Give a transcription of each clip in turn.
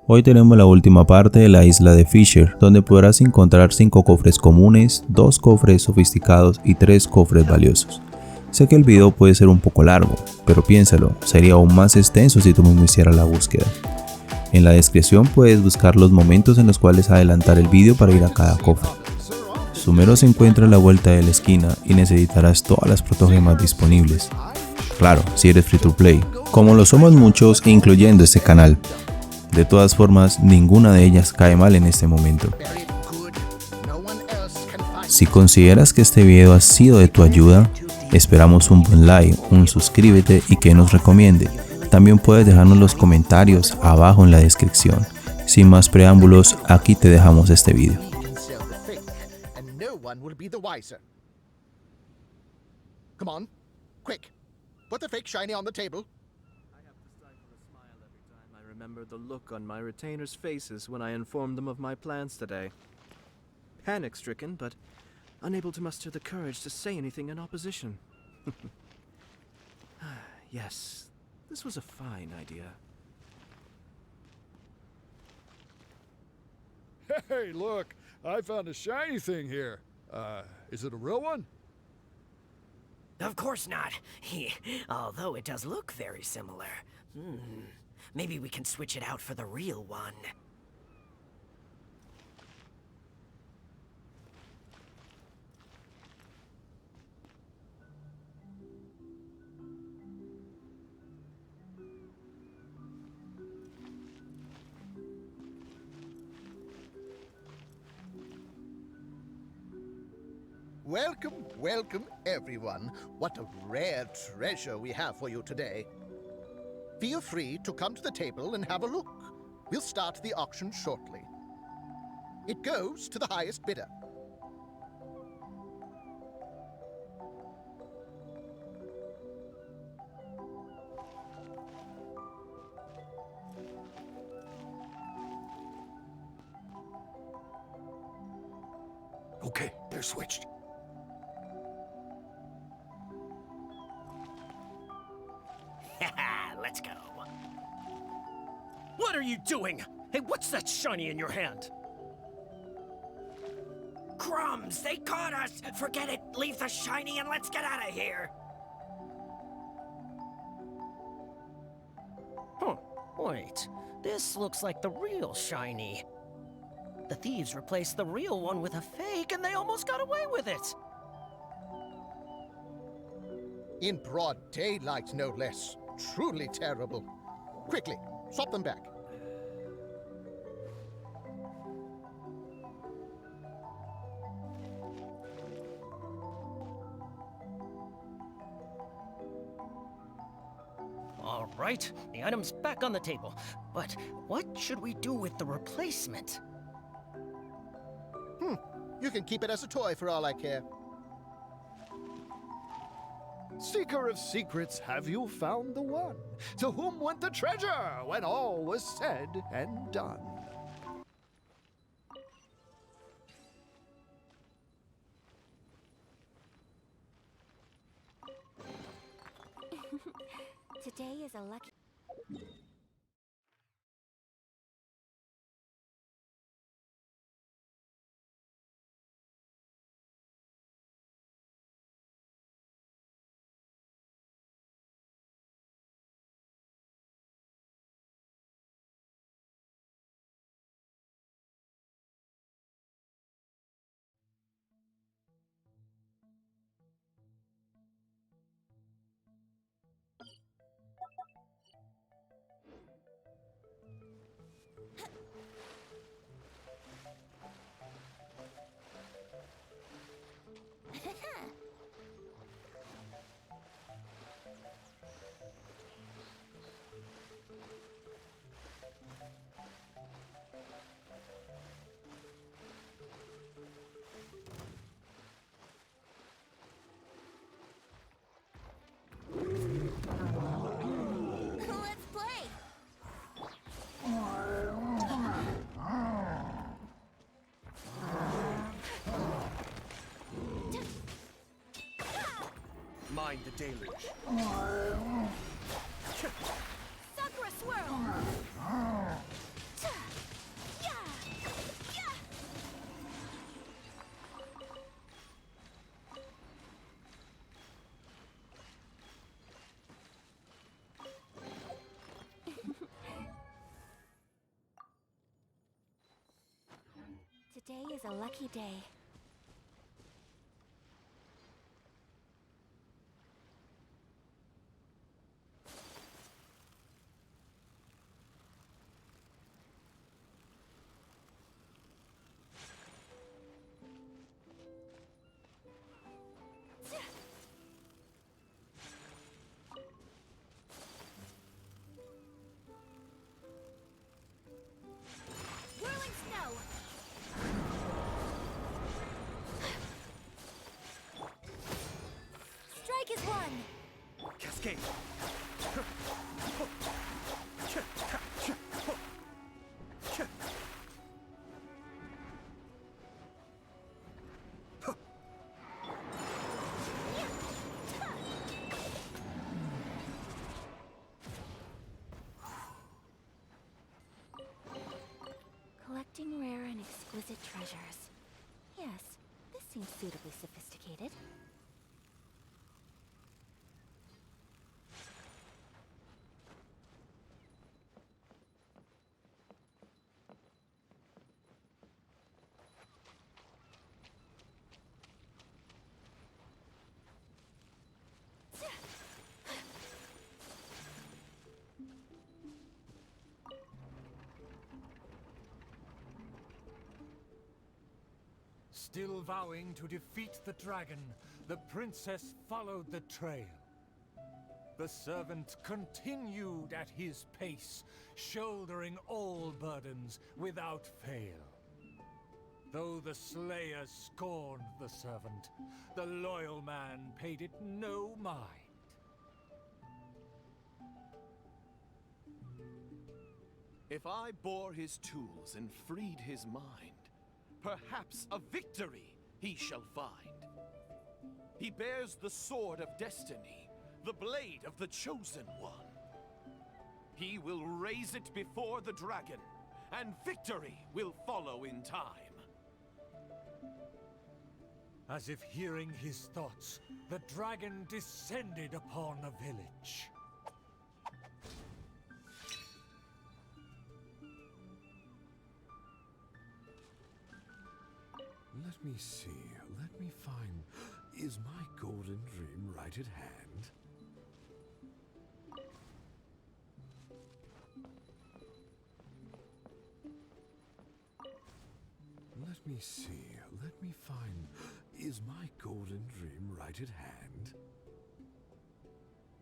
Hoy tenemos la última parte de la isla de Fischl, donde podrás encontrar 5 cofres comunes, 2 cofres sofisticados y 3 cofres valiosos. Sé que el video puede ser un poco largo, pero piénsalo, sería aún más extenso si tú mismo hicieras la búsqueda. En la descripción puedes buscar los momentos en los cuales adelantar el video para ir a cada cofre. Su mero se encuentra a la vuelta de la esquina y necesitarás todas las protogemas disponibles. Claro, si eres free to play, como lo somos muchos incluyendo este canal. De todas formas, ninguna de ellas cae mal en este momento. Si consideras que este video ha sido de tu ayuda, esperamos un buen like, un suscríbete y que nos recomiende. También puedes dejarnos los comentarios abajo en la descripción. Sin más preámbulos, aquí te dejamos este video. Come on, quick. Put the fake shiny on the table. I have to stifle a smile every time I remember the look on my retainers' faces when I informed them of my plans today. Panic-stricken, but unable to muster the courage to say anything in opposition. Yes, this was a fine idea. Hey, look! I found a shiny thing here. Is it a real one? Of course not. Although it does look very similar. Maybe we can switch it out for the real one. Welcome, welcome, everyone. What a rare treasure we have for you today. Feel free to come to the table and have a look. We'll start the auction shortly. It goes to the highest bidder. Okay, they're switched. Let's go. What are you doing? Hey, what's that shiny in your hand? Crumbs! They caught us! Forget it! Leave the shiny and let's get out of here! Wait, this looks like the real shiny. The thieves replaced the real one with a fake and they almost got away with it! In broad daylight, no less. Truly terrible. Quickly, swap them back. All right, the item's back on the table. But what should we do with the replacement? You can keep it as a toy for all I care. Seeker of secrets, have you found the one? To whom went the treasure when all was said and done? Today is a lucky... mind the deluge. Sakura swirl! Cha! Yeah! Yeah! Today is a lucky day. Whirling snow! Strike is one! Cascade. Collecting rare and exquisite treasures. Yes, this seems suitably sophisticated. Still vowing to defeat the dragon, the princess followed the trail. The servant continued at his pace, shouldering all burdens without fail. Though the slayer scorned the servant, the loyal man paid it no mind. If I bore his tools and freed his mind, perhaps a victory he shall find. He bears the sword of destiny, the blade of the chosen one. He will raise it before the dragon, and victory will follow in time. As if hearing his thoughts, the dragon descended upon the village. Let me see, let me find... Is my golden dream right at hand? Let me see, let me find... Is my golden dream right at hand?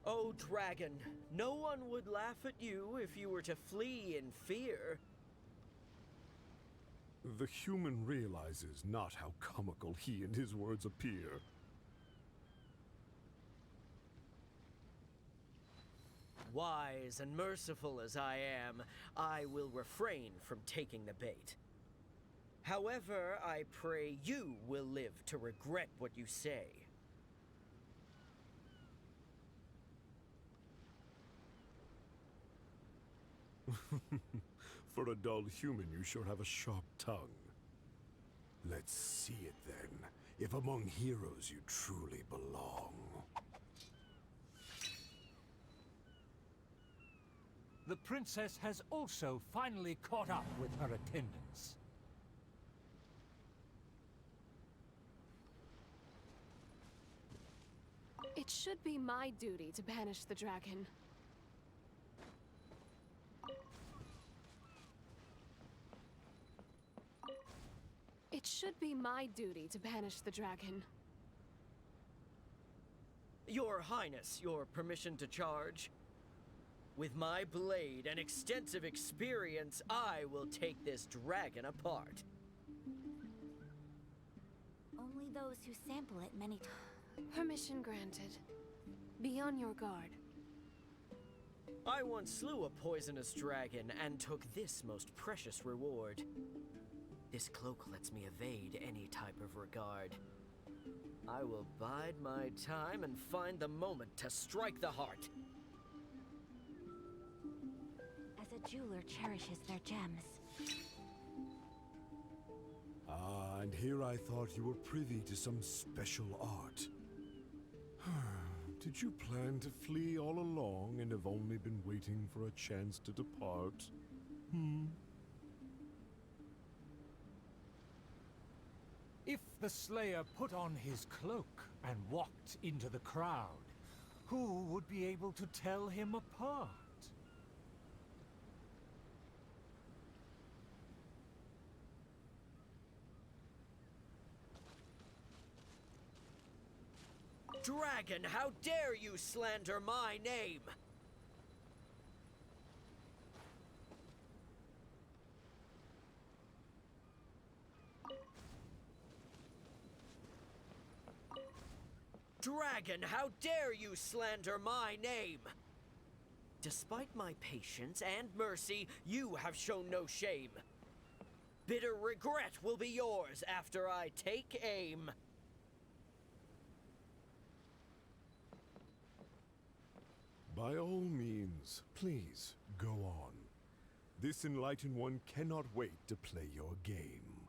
Oh, dragon, no one would laugh at you if you were to flee in fear. The human realizes not how comical he and his words appear. Wise and merciful as I am, I will refrain from taking the bait. However, I pray you will live to regret what you say. For a dull human, you sure have a sharp tongue. Let's see it then, if among heroes you truly belong. The princess has also finally caught up with her attendants. It should be my duty to banish the dragon. It should be my duty to banish the dragon. Your Highness, your permission to charge? With my blade and extensive experience, I will take this dragon apart. Only those who sample it many times. Permission granted. Be on your guard. I once slew a poisonous dragon and took this most precious reward. This cloak lets me evade any type of regard. I will bide my time and find the moment to strike the heart. As a jeweler cherishes their gems. Ah, and here I thought you were privy to some special art. Did you plan to flee all along and have only been waiting for a chance to depart? If the Slayer put on his cloak and walked into the crowd, who would be able to tell him apart? Dragon, how dare you slander my name? Dragon, how dare you slander my name? Despite my patience and mercy, you have shown no shame. Bitter regret will be yours after I take aim. By all means, please, go on. This enlightened one cannot wait to play your game.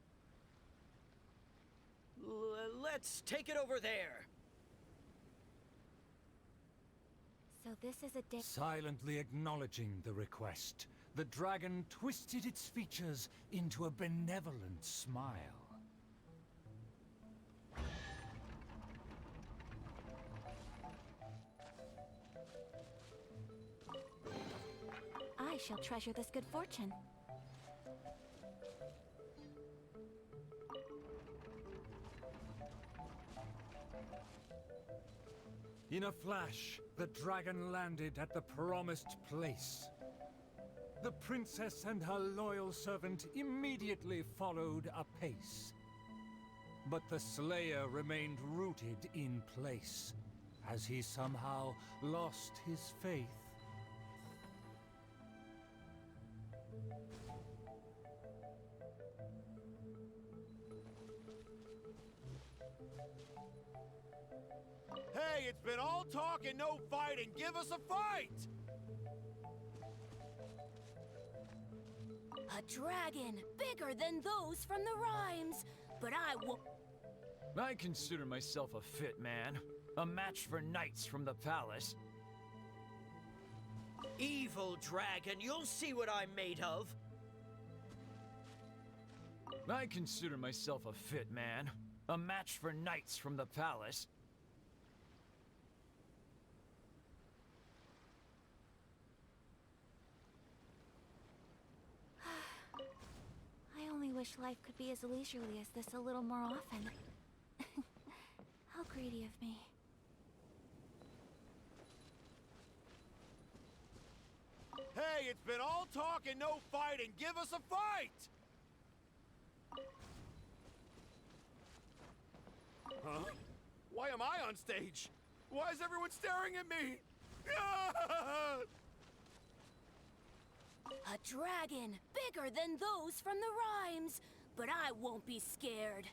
Let's take it over there. So this is a day. Silently acknowledging the request, the dragon twisted its features into a benevolent smile. I shall treasure this good fortune. In a flash, the dragon landed at the promised place. The princess and her loyal servant immediately followed apace. But the Slayer remained rooted in place, as he somehow lost his faith. Hey, it's been all talk and no fighting. Give us a fight! A dragon, bigger than those from the rhymes. But I will. I consider myself a fit man. A match for knights from the palace. Evil dragon, you'll see what I'm made of. I consider myself a fit man. A match for knights from the palace. I only wish life could be as leisurely as this a little more often. How greedy of me. Hey, it's been all talk and no fighting. Give us a fight! Huh? Why am I on stage? Why is everyone staring at me? A dragon, bigger than those from the rhymes. But I won't be scared.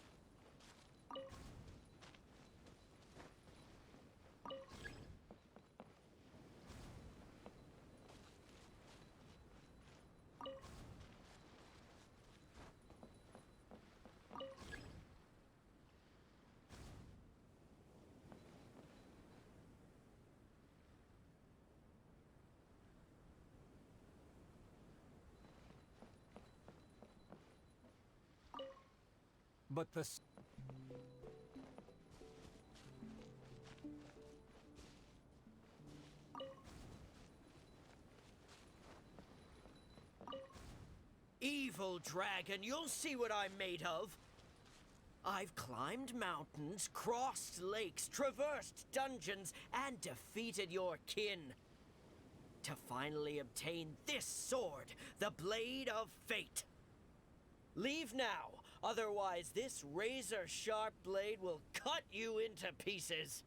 But the Evil dragon, you'll see what I'm made of. I've climbed mountains, crossed lakes, traversed dungeons, and defeated your kin. To finally obtain this sword, the Blade of Fate. Leave now, otherwise this razor-sharp blade will cut you into pieces.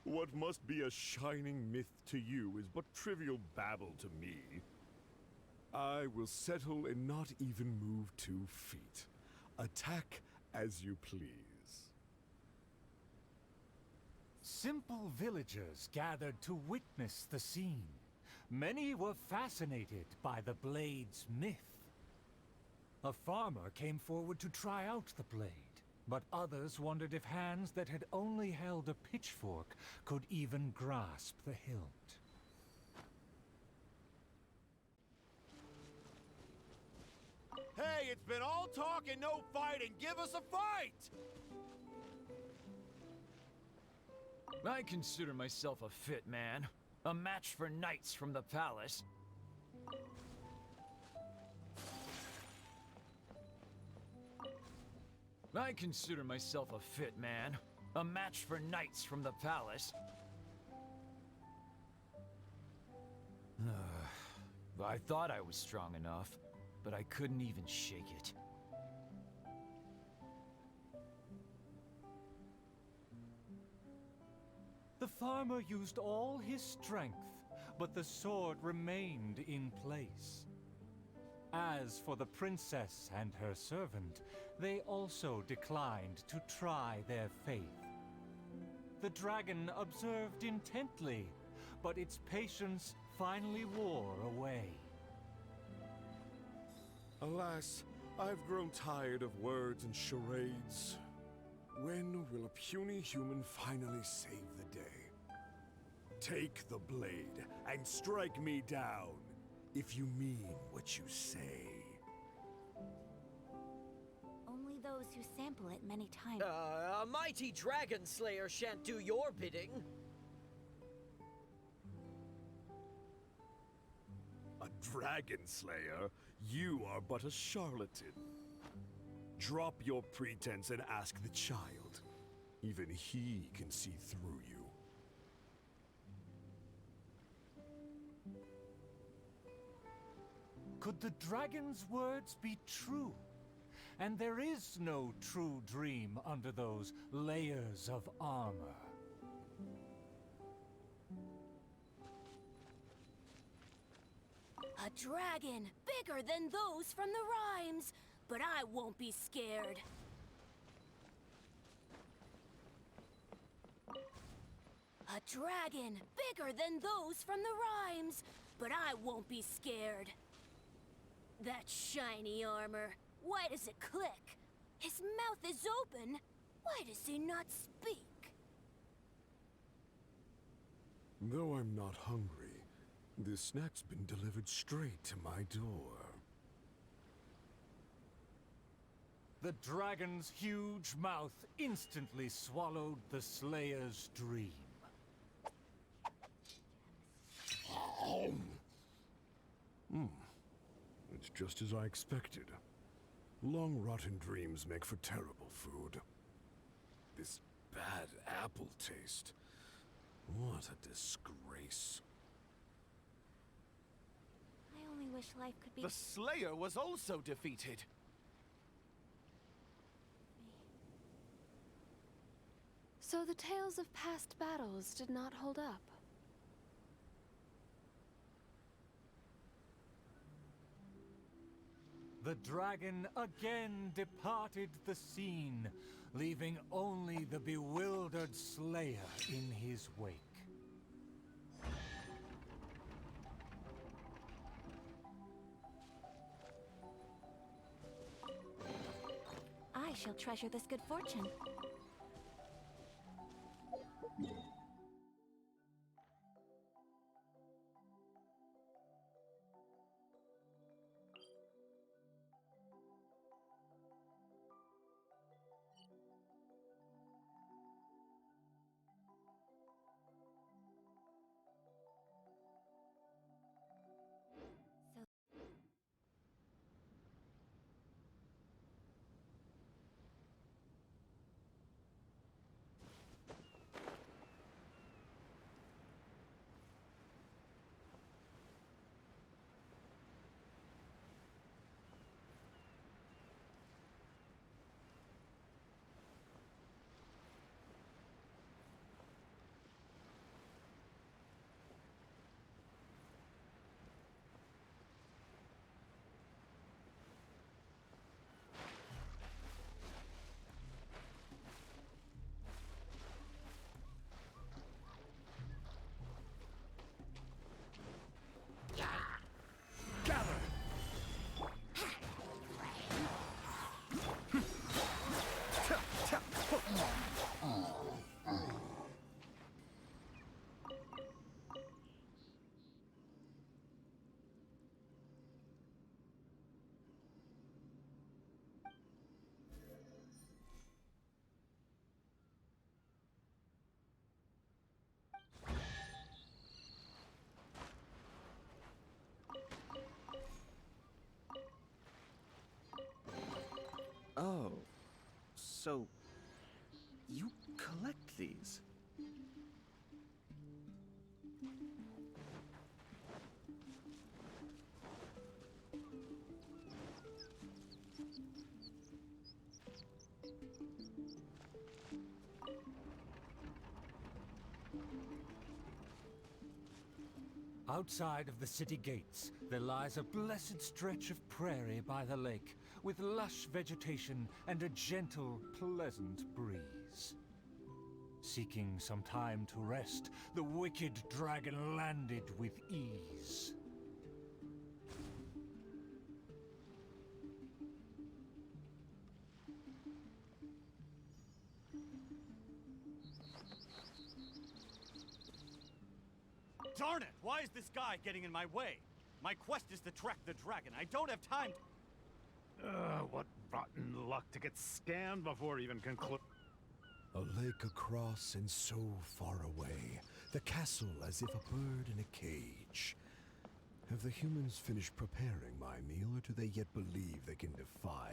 What must be a shining myth to you is but trivial babble to me. I will settle and not even move 2 feet. Attack as you please. Simple villagers gathered to witness the scene. Many were fascinated by the blade's myth. A farmer came forward to try out the blade, but others wondered if hands that had only held a pitchfork could even grasp the hilt. Hey, it's been all talk and no fighting. Give us a fight! I consider myself a fit man. A match for knights from the palace. I consider myself a fit man. A match for knights from the palace. I thought I was strong enough, but I couldn't even shake it. The farmer used all his strength, but the sword remained in place. As for the princess and her servant, they also declined to try their faith. The dragon observed intently, but its patience finally wore away. Alas, I've grown tired of words and charades. When will a puny human finally save the day? Take the blade and strike me down, if you mean what you say. Only those who sample it many times. A mighty dragon slayer shan't do your bidding. A dragon slayer? You are but a charlatan. Drop your pretense and ask the child. Even he can see through you. Could the dragon's words be true? And there is no true dream under those layers of armor. A dragon bigger than those from the rhymes, but I won't be scared. A dragon bigger than those from the rhymes, but I won't be scared. That shiny armor, why does it click? His mouth is open, why does he not speak? Though I'm not hungry, this snack's been delivered straight to my door. The dragon's huge mouth instantly swallowed the Slayer's dream. It's just as I expected. Long rotten dreams make for terrible food. This bad apple taste. What a disgrace. I only wish life could be... The Slayer was also defeated. So the tales of past battles did not hold up. The dragon again departed the scene, leaving only the bewildered Slayer in his wake. I shall treasure this good fortune. So, you collect these? Outside of the city gates, there lies a blessed stretch of prairie by the lake, with lush vegetation and a gentle, pleasant breeze. Seeking some time to rest, the wicked dragon landed with ease. Darn it! Why is this guy getting in my way? My quest is to track the dragon. I don't have time to... What rotten luck to get scanned before even conclude. A lake across and so far away, the castle as if a bird in a cage. Have the humans finished preparing my meal, or do they yet believe they can defy?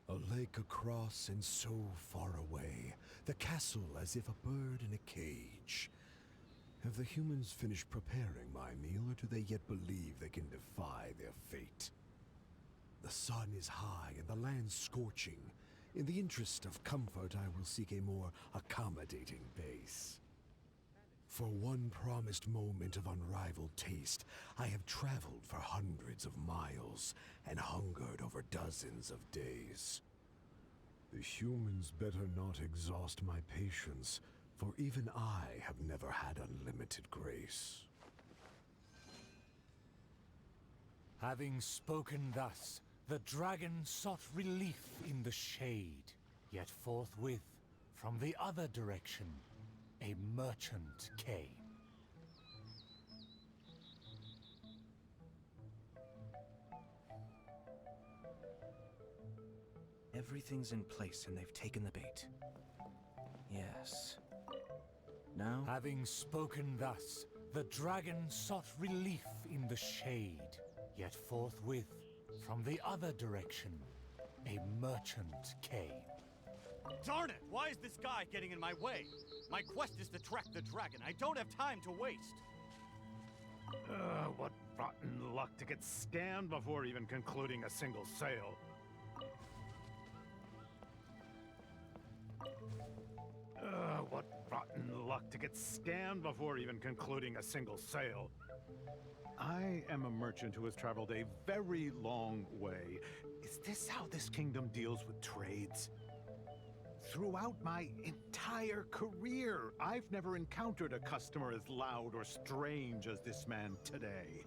A lake across and so far away, the castle as if a bird in a cage. Have the humans finished preparing my meal, or do they yet believe they can defy their fate? The sun is high and the land scorching. In the interest of comfort, I will seek a more accommodating base. For one promised moment of unrivaled taste, I have traveled for hundreds of miles and hungered over dozens of days. The humans better not exhaust my patience, for even I have never had unlimited grace. Having spoken thus, the dragon sought relief in the shade, yet forthwith, from the other direction, a merchant came. Everything's in place and they've taken the bait. Yes. Now? Having spoken thus, the dragon sought relief in the shade, yet forthwith, from the other direction, a merchant came. Darn it! Why is this guy getting in my way? My quest is to track the dragon. I don't have time to waste. What rotten luck to get scanned before even concluding a single sale. What rotten luck to get scanned before even concluding a single sale. I am a merchant who has traveled a very long way. Is this how this kingdom deals with trades? Throughout my entire career, I've never encountered a customer as loud or strange as this man today.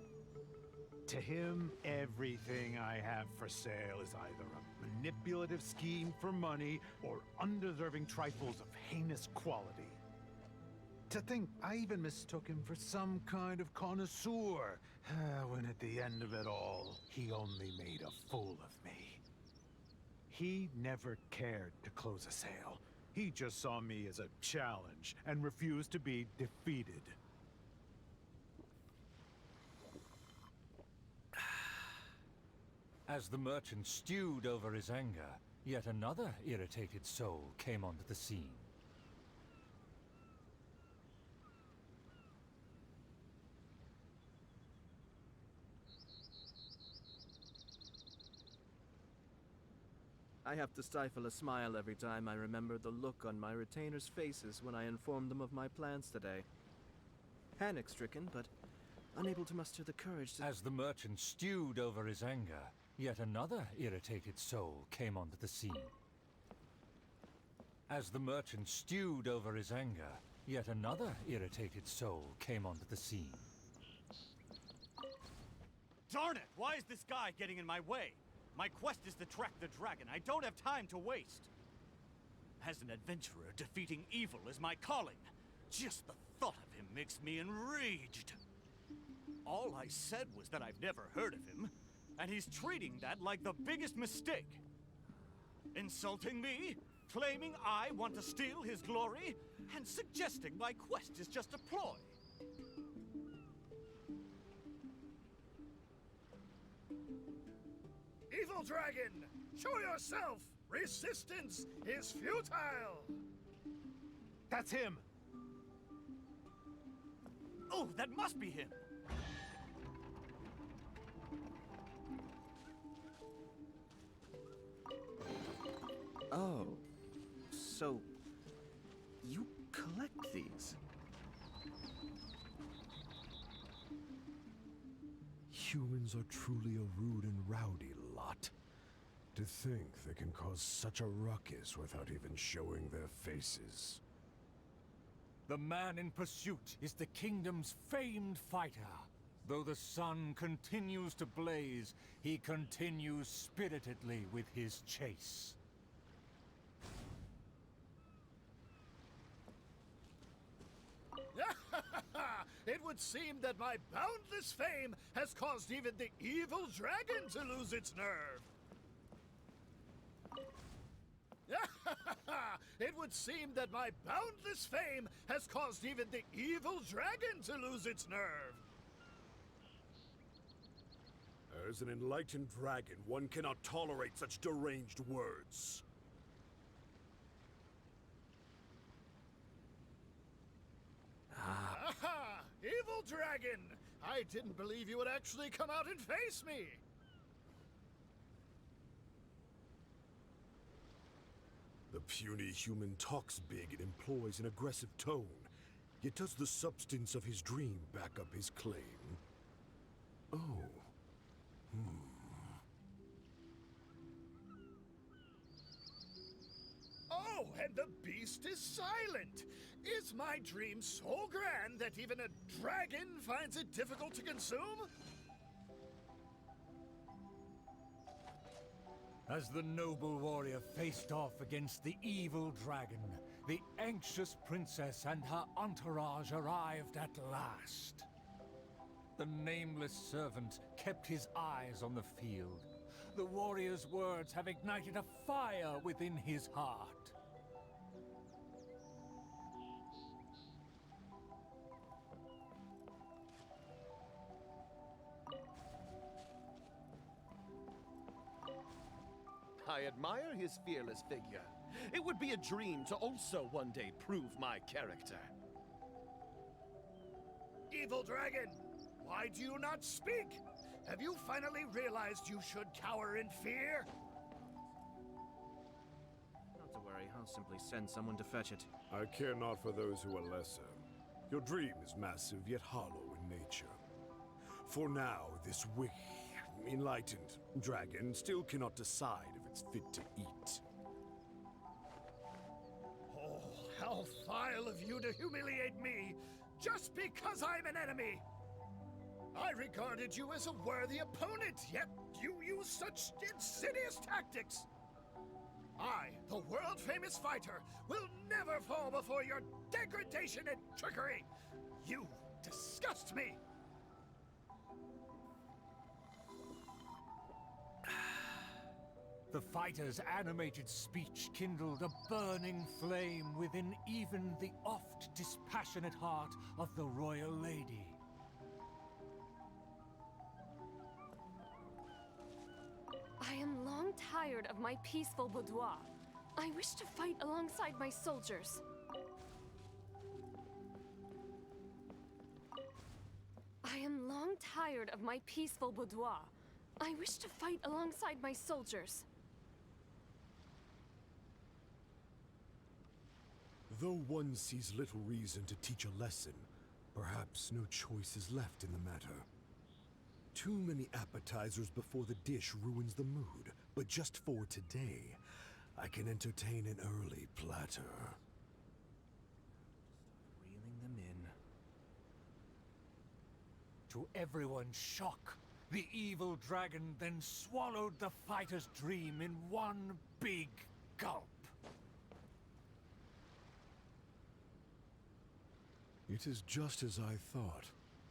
To him, everything I have for sale is either a manipulative scheme for money or undeserving trifles of heinous quality. To think I even mistook him for some kind of connoisseur, when at the end of it all, he only made a fool of me. He never cared to close a sale. He just saw me as a challenge and refused to be defeated. As the merchant stewed over his anger, yet another irritated soul came onto the scene. I have to stifle a smile every time I remember the look on my retainers' faces when I informed them of my plans today. Panic-stricken, but unable to muster the courage to... As the merchant stewed over his anger, yet another irritated soul came onto the scene. As the merchant stewed over his anger, yet another irritated soul came onto the scene. Darn it! Why is this guy getting in my way? My quest is to track the dragon. I don't have time to waste. As an adventurer, defeating evil is my calling. Just the thought of him makes me enraged. All I said was that I've never heard of him, and he's treating that like the biggest mistake. Insulting me, claiming I want to steal his glory, and suggesting my quest is just a ploy. Evil dragon, show yourself! Resistance is futile! That's him! Oh, that must be him! Oh, so you collect these? Humans are truly a rude and rowdy lot. To think they can cause such a ruckus without even showing their faces. The man in pursuit is the kingdom's famed fighter. Though the sun continues to blaze, he continues spiritedly with his chase. It would seem that my boundless fame has caused even the evil dragon to lose its nerve. It would seem that my boundless fame has caused even the evil dragon to lose its nerve. As an enlightened dragon, one cannot tolerate such deranged words. Aha! Evil dragon! I didn't believe you would actually come out and face me! The puny human talks big and employs an aggressive tone, yet does the substance of his dream back up his claim? Oh. Oh, and the beast is silent! Is my dream so grand that even a dragon finds it difficult to consume? As the noble warrior faced off against the evil dragon, the anxious princess and her entourage arrived at last. The nameless servant kept his eyes on the field. The warrior's words have ignited a fire within his heart. I admire his fearless figure. It would be a dream to also one day prove my character. Evil dragon, why do you not speak? Have you finally realized you should cower in fear? Not to worry, I'll simply send someone to fetch it. I care not for those who are lesser. Your dream is massive yet hollow in nature. For now, this enlightened dragon still cannot decide if it's fit to eat. Oh, how vile of you to humiliate me, just because I'm an enemy! I regarded you as a worthy opponent, yet you use such insidious tactics! I, the world-famous fighter, will never fall before your degradation and trickery! You disgust me! The fighter's animated speech kindled a burning flame within even the oft dispassionate heart of the royal lady. I am long tired of my peaceful boudoir. I wish to fight alongside my soldiers. I am long tired of my peaceful boudoir. I wish to fight alongside my soldiers. Though one sees little reason to teach a lesson, perhaps no choice is left in the matter. Too many appetizers before the dish ruins the mood, but just for today, I can entertain an early platter. Reeling them in. To everyone's shock, the evil dragon then swallowed the fighter's dream in one big gulp. It is just as I thought.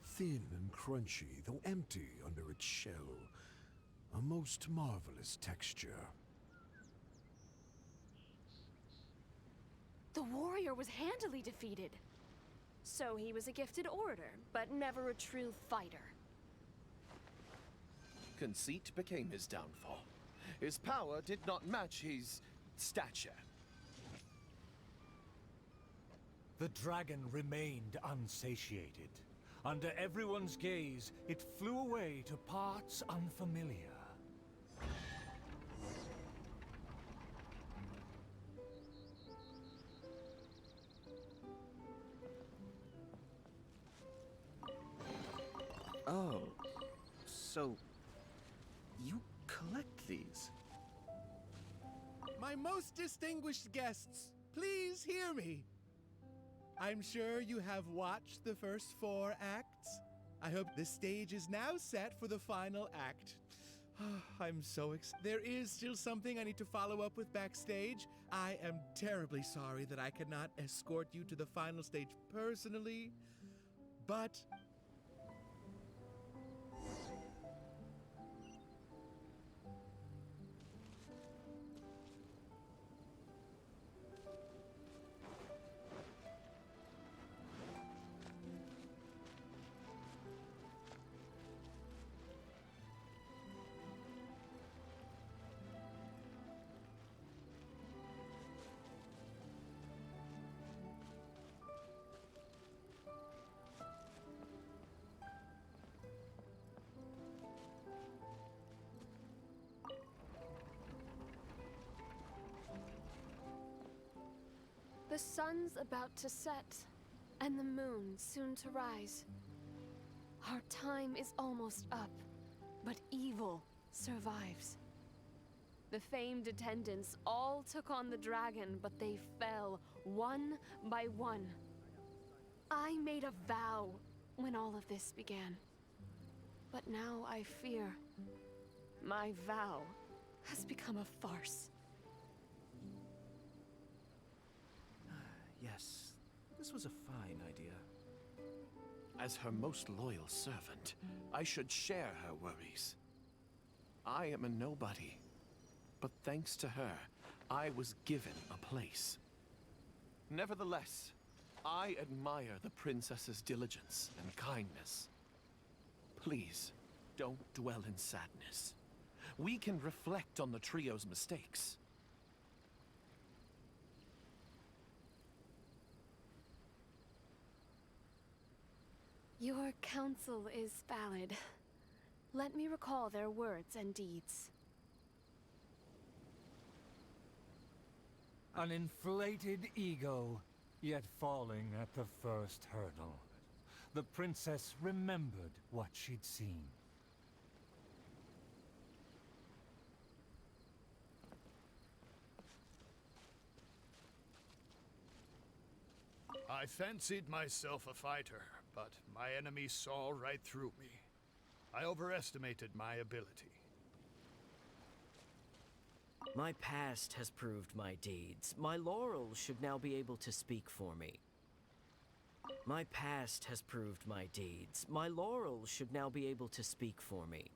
Thin and crunchy, though empty under its shell. A most marvelous texture. The warrior was handily defeated. So he was a gifted orator, but never a true fighter. Conceit became his downfall. His power did not match his stature. The dragon remained unsatiated. Under everyone's gaze, it flew away to parts unfamiliar. Oh, so you collect these? My most distinguished guests, please hear me. I'm sure you have watched the first 4 acts. I hope the stage is now set for the final act. I'm so excited. There is still something I need to follow up with backstage. I am terribly sorry that I cannot escort you to the final stage personally, but The sun's about to set, and the moon soon to rise. Our time is almost up, but evil survives. The famed attendants all took on the dragon, but they fell one by one. I made a vow when all of this began. But now I fear my vow has become a farce. Yes, this was a fine idea. As her most loyal servant, I should share her worries. I am a nobody, but thanks to her, I was given a place. Nevertheless, I admire the princess's diligence and kindness. Please, don't dwell in sadness. We can reflect on the trio's mistakes. Your counsel is valid. Let me recall their words and deeds. An inflated ego, yet falling at the first hurdle. The princess remembered what she'd seen. I fancied myself a fighter, but my enemy saw right through me. I overestimated my ability. My past has proved my deeds. My laurels should now be able to speak for me. My past has proved my deeds. My laurels should now be able to speak for me.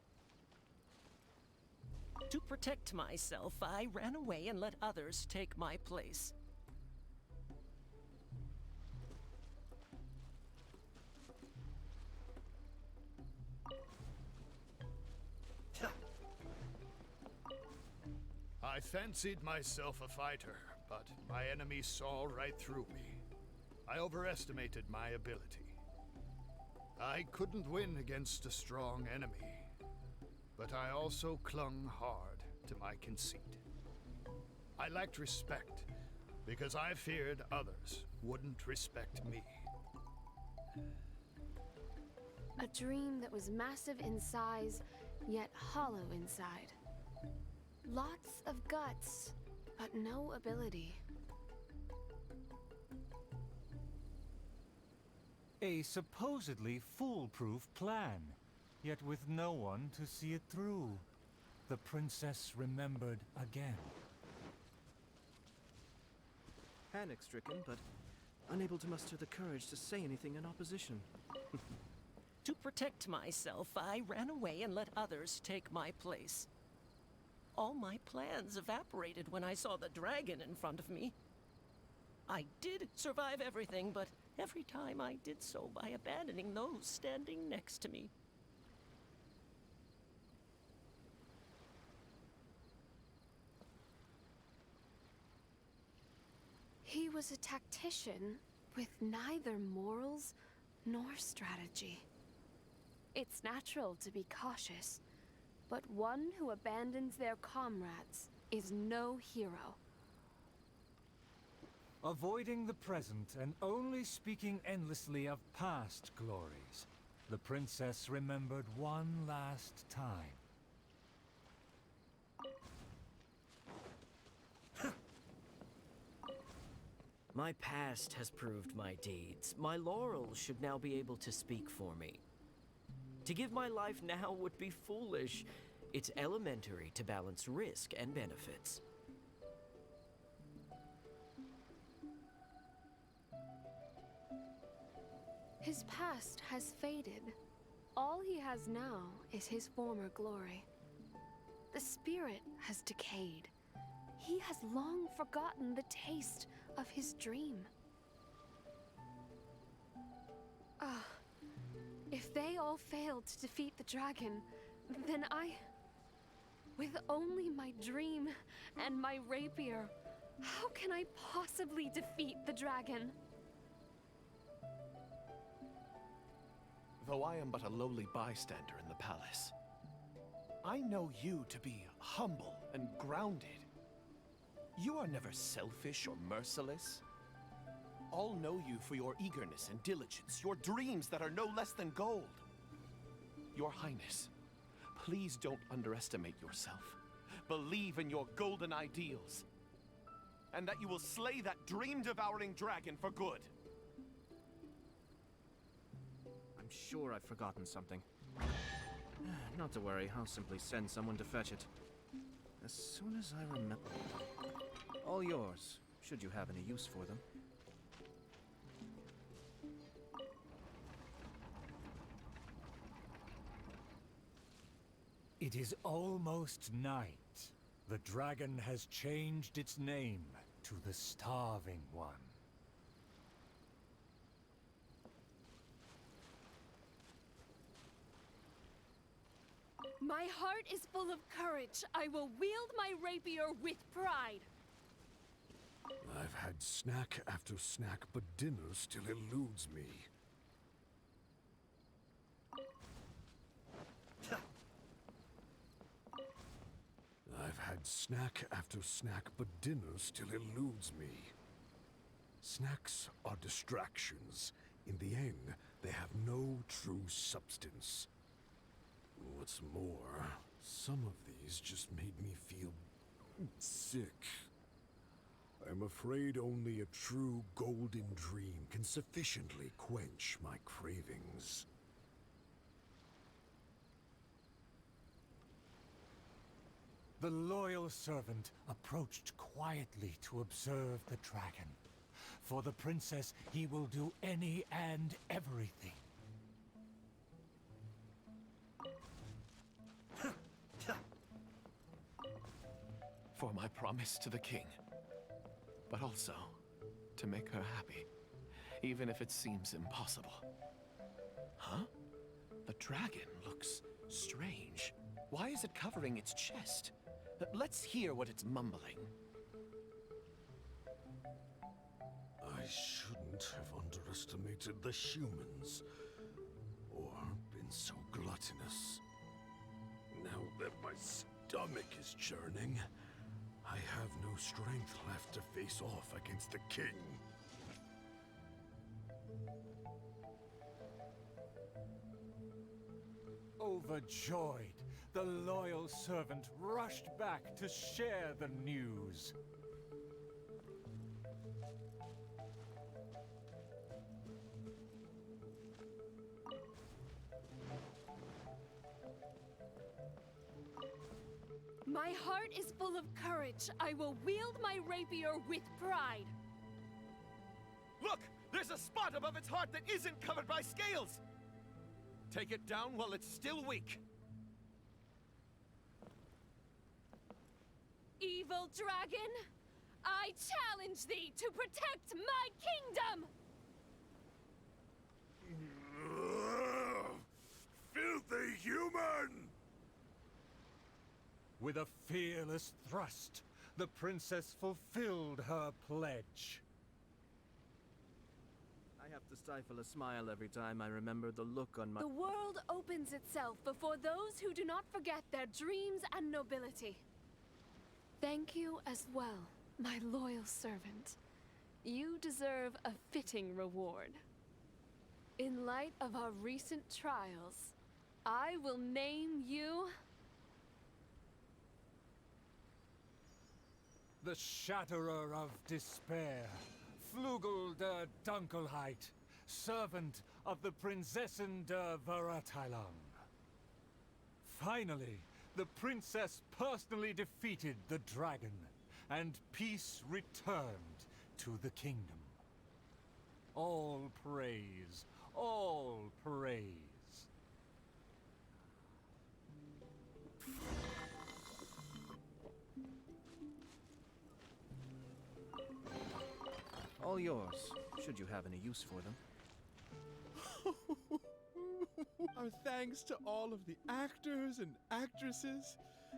To protect myself, I ran away and let others take my place. I fancied myself a fighter, but my enemy saw right through me. I overestimated my ability. I couldn't win against a strong enemy, but I also clung hard to my conceit. I lacked respect because I feared others wouldn't respect me. A dream that was massive in size, yet hollow inside. Lots of guts, but no ability. A supposedly foolproof plan, yet with no one to see it through. The princess remembered again. Panic-stricken, but unable to muster the courage to say anything in opposition. To protect myself, I ran away and let others take my place. All my plans evaporated when I saw the dragon in front of me. I did survive everything, but every time I did so by abandoning those standing next to me. He was a tactician with neither morals nor strategy. It's natural to be cautious, but one who abandons their comrades is no hero. Avoiding the present and only speaking endlessly of past glories, the princess remembered one last time. My past has proved my deeds. My laurels should now be able to speak for me. To give my life now would be foolish. It's elementary to balance risk and benefits. His past has faded. All he has now is his former glory. The spirit has decayed. He has long forgotten the taste of his dream. If they all failed to defeat the dragon, then with only my dream and my rapier, how can I possibly defeat the dragon? Though I am but a lowly bystander in the palace, I know you to be humble and grounded. You are never selfish or merciless. All know you for your eagerness and diligence, your dreams that are no less than gold. Your Highness, please don't underestimate yourself. Believe in your golden ideals, and that you will slay that dream-devouring dragon for good. I'm sure I've forgotten something. Not to worry, I'll simply send someone to fetch it. As soon as I remember. All yours, should you have any use for them. It is almost night. The dragon has changed its name to the Starving One. My heart is full of courage. I will wield my rapier with pride. I've had snack after snack, but dinner still eludes me. I've had snack after snack, but dinner still eludes me. Snacks are distractions. In the end, they have no true substance. What's more, some of these just made me feel sick. I'm afraid only a true golden dream can sufficiently quench my cravings. The loyal servant approached quietly to observe the dragon. For the princess, he will do any and everything. For my promise to the king, but also to make her happy, even if it seems impossible. Huh? The dragon looks strange. Why is it covering its chest? Let's hear what it's mumbling. I shouldn't have underestimated the humans, or been so gluttonous. Now that my stomach is churning, I have no strength left to face off against the king. Overjoyed, the loyal servant rushed back to share the news. My heart is full of courage. I will wield my rapier with pride. Look! There's a spot above its heart that isn't covered by scales! Take it down while it's still weak. Evil dragon, I challenge thee to protect my kingdom! Filthy human! With a fearless thrust, the princess fulfilled her pledge. I have to stifle a smile every time I remember the look on my... The world opens itself before those who do not forget their dreams and nobility. Thank you as well, my loyal servant. You deserve a fitting reward. In light of our recent trials, I will name you... The Shatterer of Despair, Flugel der Dunkelheit, servant of the Prinzessin der Verurteilung. Finally, the princess personally defeated the dragon, and peace returned to the kingdom. All praise, all praise. All yours, should you have any use for them. Our thanks to all of the actors and actresses,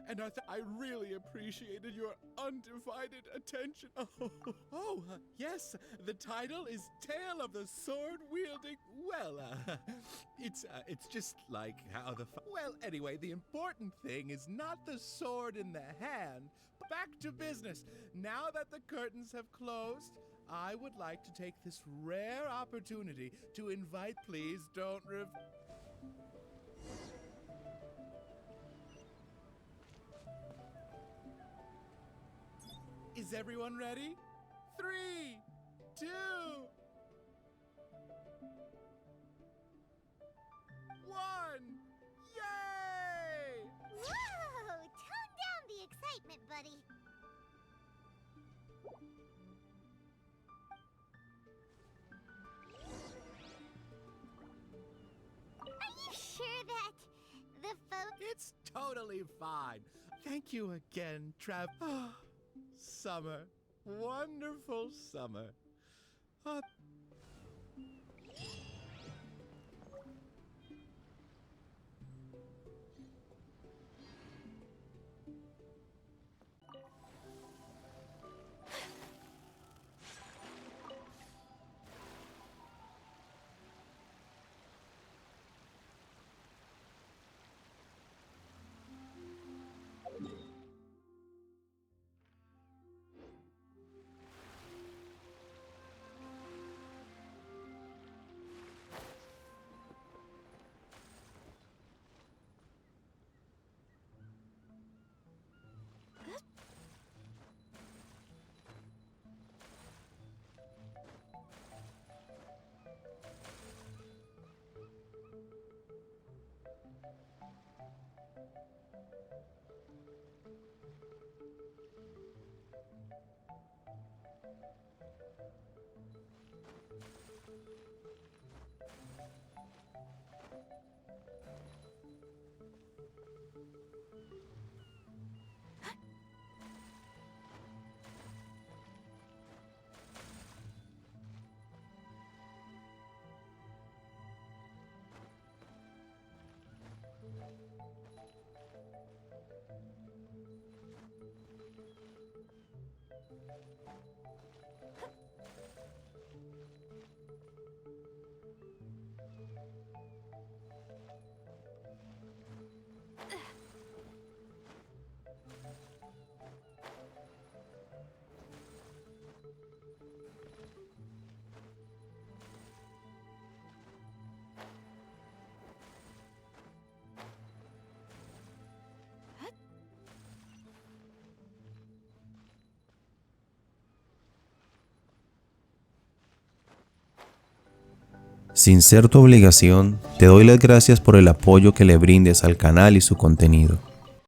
and I really appreciated your undivided attention. Yes, the title is Tale of the Sword-Wielding... Well, it's just like how the... Well, anyway, the important thing is not the sword in the hand. Back to business. Now that the curtains have closed, I would like to take this rare opportunity to invite... Please don't Is everyone ready? 3, 2... 1! Yay! Whoa! Tone down the excitement, buddy. Are you sure that the folks... It's totally fine. Thank you again, Trav. Summer. Wonderful summer. Sin ser tu obligación, te doy las gracias por el apoyo que le brindes al canal y su contenido.